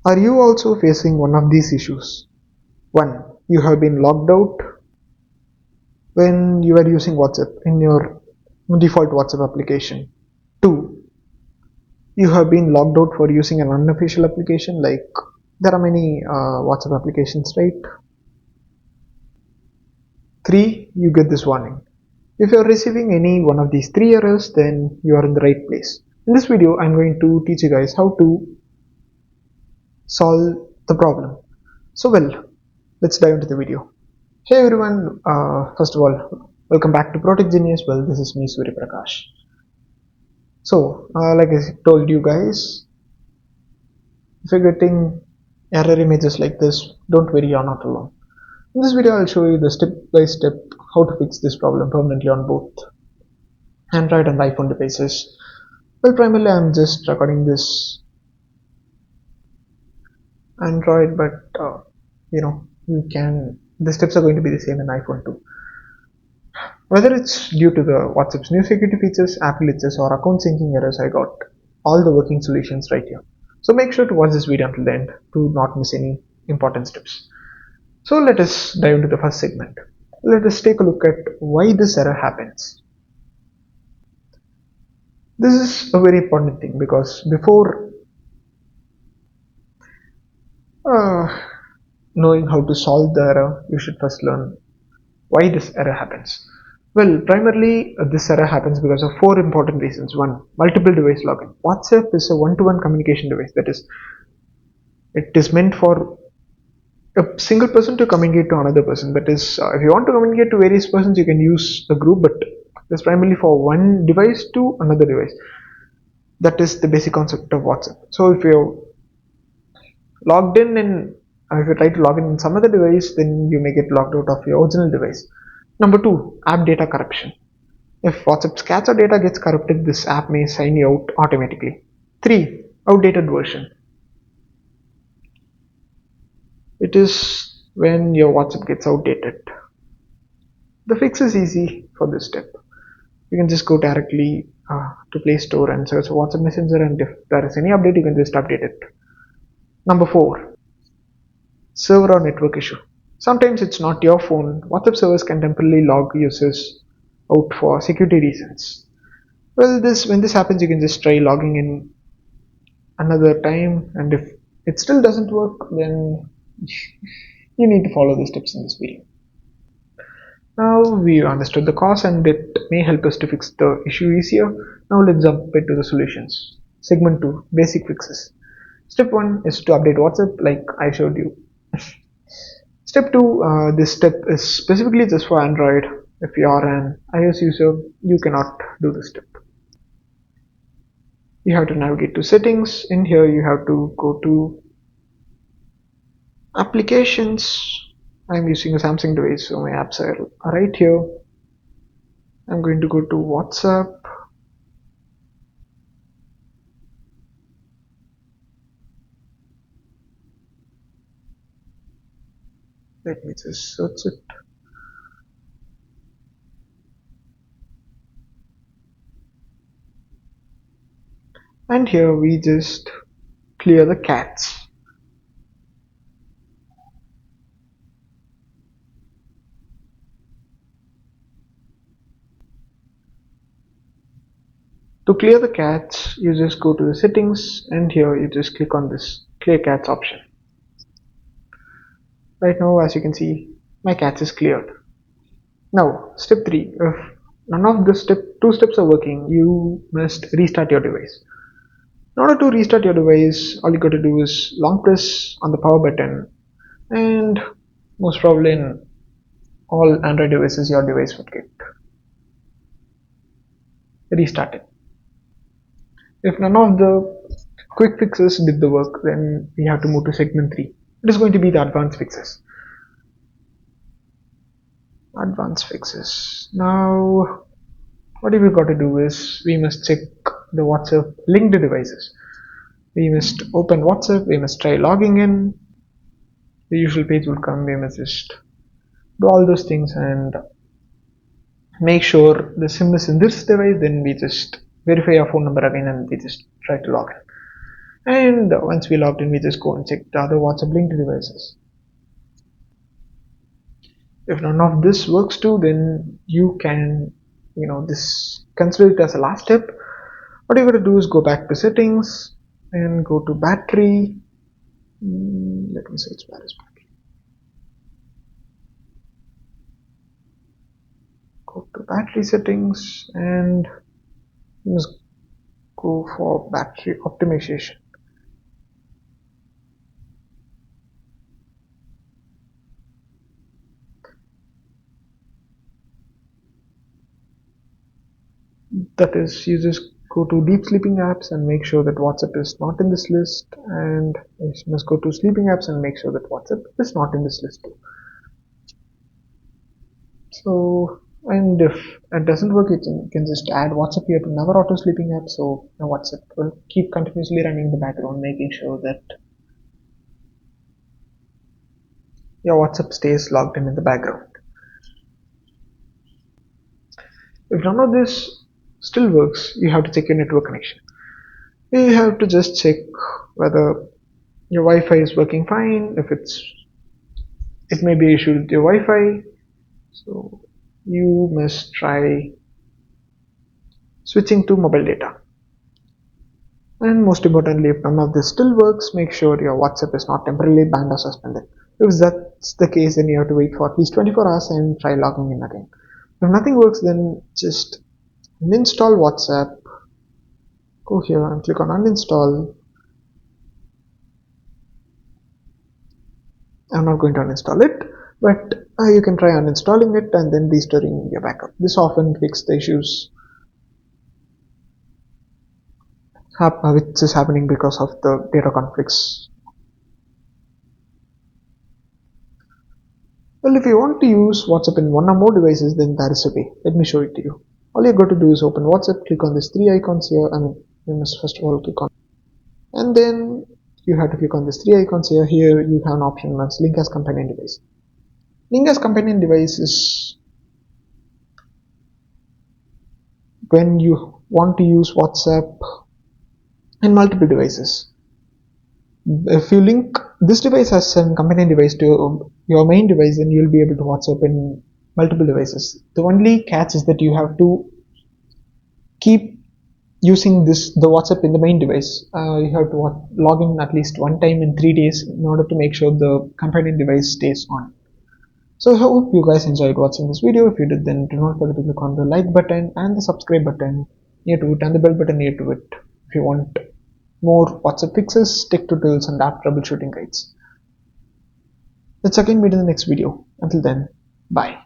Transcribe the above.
Are you also facing one of these issues? 1. You have been logged out when you are using WhatsApp in your default WhatsApp application. 2. You have been logged out for using an unofficial application, like there are many WhatsApp applications, right? 3. You get this warning. If you are receiving any one of these 3 errors, then you are in the right place. In this video, I'm going to teach you guys how to solve the problem. So let's dive into the video. Hey everyone, first of all, welcome back to Protech Genius. Well, this is me, Surya Prakash. So, like I told you guys, if you're getting error images like this, don't worry, you're not alone. In this video, I'll show you the step-by-step how to fix this problem permanently on both Android and iPhone devices. Well, primarily I'm just recording this Android, but the steps are going to be the same in iPhone too. Whether it's due to the WhatsApp's new security features, app glitches, or account syncing errors, I got all the working solutions right here. So make sure to watch this video until the end to not miss any important steps. So let us dive into the first segment. Let us take a look at why this error happens. This is a very important thing because before knowing how to solve the error, you should first learn why this error happens. Well, primarily this error happens because of 4 important reasons. 1. Multiple device login. WhatsApp is a one-to-one communication device. That is, it is meant for a single person to communicate to another person. That is, if you want to communicate to various persons, you can use a group, but it's primarily for one device to another device. That is the basic concept of WhatsApp. So if you're logged in and if you try to log in some other device, then you may get logged out of your original device. Number 2, app data corruption. If WhatsApp's cache or data gets corrupted, this app may sign you out automatically. 3, outdated version. It is when your WhatsApp gets outdated. The fix is easy for this step. You can just go directly to Play Store and search WhatsApp Messenger, and if there is any update, you can just update it. Number 4, server or network issue. Sometimes it's not your phone. WhatsApp servers can temporarily log users out for security reasons. Well, when this happens, you can just try logging in another time, and if it still doesn't work, then you need to follow the steps in this video. Now we understood the cause and it may help us to fix the issue easier. Now let's jump into the solutions. Segment 2, basic fixes. Step 1 is to update WhatsApp like I showed you. Step 2, this step is specifically just for Android. If you are an iOS user, you cannot do this step. You have to navigate to settings. In here you have to go to applications. I'm using a Samsung device, so my apps are right here. I'm going to go to WhatsApp. Let me just search it. And here we just clear the cache. To clear the cache, you just go to the settings and here you just click on this clear cache option. Right now, as you can see, my cache is cleared. Now, step 3, if none of the 2 steps are working, you must restart your device. In order to restart your device, all you got to do is long press on the power button, and most probably in all Android devices, your device would get restarted. If none of the quick fixes did the work, then we have to move to segment 3. It is going to be the advanced fixes. Advanced fixes. Now, what we've got to do is we must check the WhatsApp linked devices. We must open WhatsApp, we must try logging in, the usual page will come, we must just do all those things and make sure the SIM is in this device, then we just verify our phone number again and we just try to log in. And once we logged in, we just go and check the other WhatsApp linked devices. If none of this works too, then you can, this consider it as a last step. What you gotta do is go back to settings and go to battery. Let me search where is battery. Go to battery settings and you must go for battery optimization. That is, you just go to deep sleeping apps and make sure that WhatsApp is not in this list, and you must go to sleeping apps and make sure that WhatsApp is not in this list too. So, and if it doesn't work, you can just add WhatsApp here to Never Auto Sleeping app. So WhatsApp will keep continuously running in the background, making sure that your WhatsApp stays logged in the background. If none of this still works, you have to check your network connection. You have to just check whether your Wi-Fi is working fine. If it may be an issue with your Wi-Fi, so you must try switching to mobile data. And most importantly, if none of this still works, make sure your WhatsApp is not temporarily banned or suspended. If that's the case, then you have to wait for at least 24 hours and try logging in again. If nothing works, then just uninstall WhatsApp. Go here and click on uninstall. I'm not going to uninstall it, but you can try uninstalling it and then restoring your backup. This often fixes the issues which is happening because of the data conflicts. Well, if you want to use WhatsApp in one or more devices, then there is a way. Let me show it to you. All you got to do is open WhatsApp, click on these three icons here. You must first of all click on, and then you have to click on these three icons here. Here you have an option as link as companion device. Link as companion device is when you want to use WhatsApp in multiple devices. If you link this device as a companion device to your main device, then you'll be able to WhatsApp in multiple devices. The only catch is that you have to keep using the WhatsApp in the main device. You have to log in at least one time in 3 days in order to make sure the companion device stays on. So I hope you guys enjoyed watching this video. If you did, then do not forget to click on the like button and the subscribe button near to it and the bell button near to it if you want more WhatsApp fixes, tech tutorials and app troubleshooting guides. Let's again meet in the next video. Until then, bye.